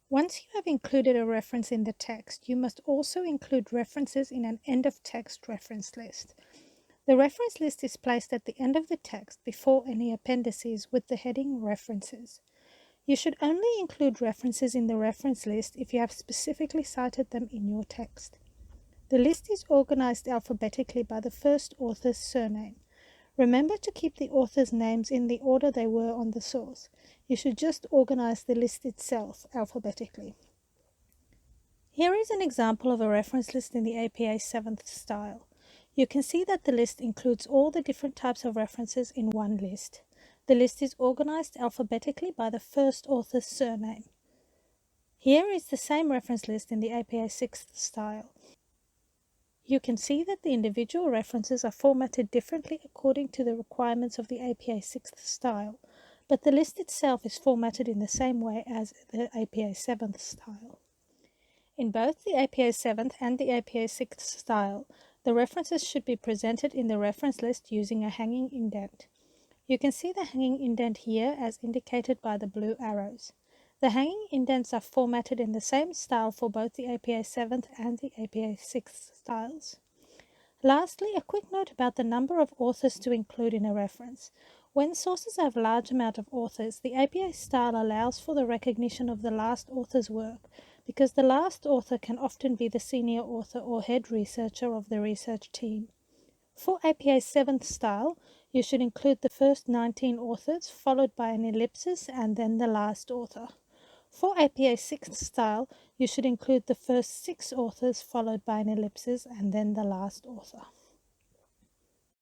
Once you have included a reference in the text, you must also include references in an end-of-text reference list. The reference list is placed at the end of the text before any appendices with the heading References. You should only include references in the reference list if you have specifically cited them in your text. The list is organized alphabetically by the first author's surname. Remember to keep the author's names in the order they were on the source. You should just organize the list itself alphabetically. Here is an example of a reference list in the APA 7th style. You can see that the list includes all the different types of references in one list. The list is organized alphabetically by the first author's surname. Here is the same reference list in the APA 6th style. You can see that the individual references are formatted differently according to the requirements of the APA 6th style, but the list itself is formatted in the same way as the APA 7th style. In both the APA 7th and the APA 6th style, the references should be presented in the reference list using a hanging indent. You can see the hanging indent here as indicated by the blue arrows. The hanging indents are formatted in the same style for both the APA 7th and the APA 6th styles. Lastly, a quick note about the number of authors to include in a reference. When sources have a large amount of authors, the APA style allows for the recognition of the last author's work, because the last author can often be the senior author or head researcher of the research team. For APA 7th style, you should include the first 19 authors, followed by an ellipsis and then the last author. For APA 6th style, you should include the first 6 authors, followed by an ellipsis and then the last author.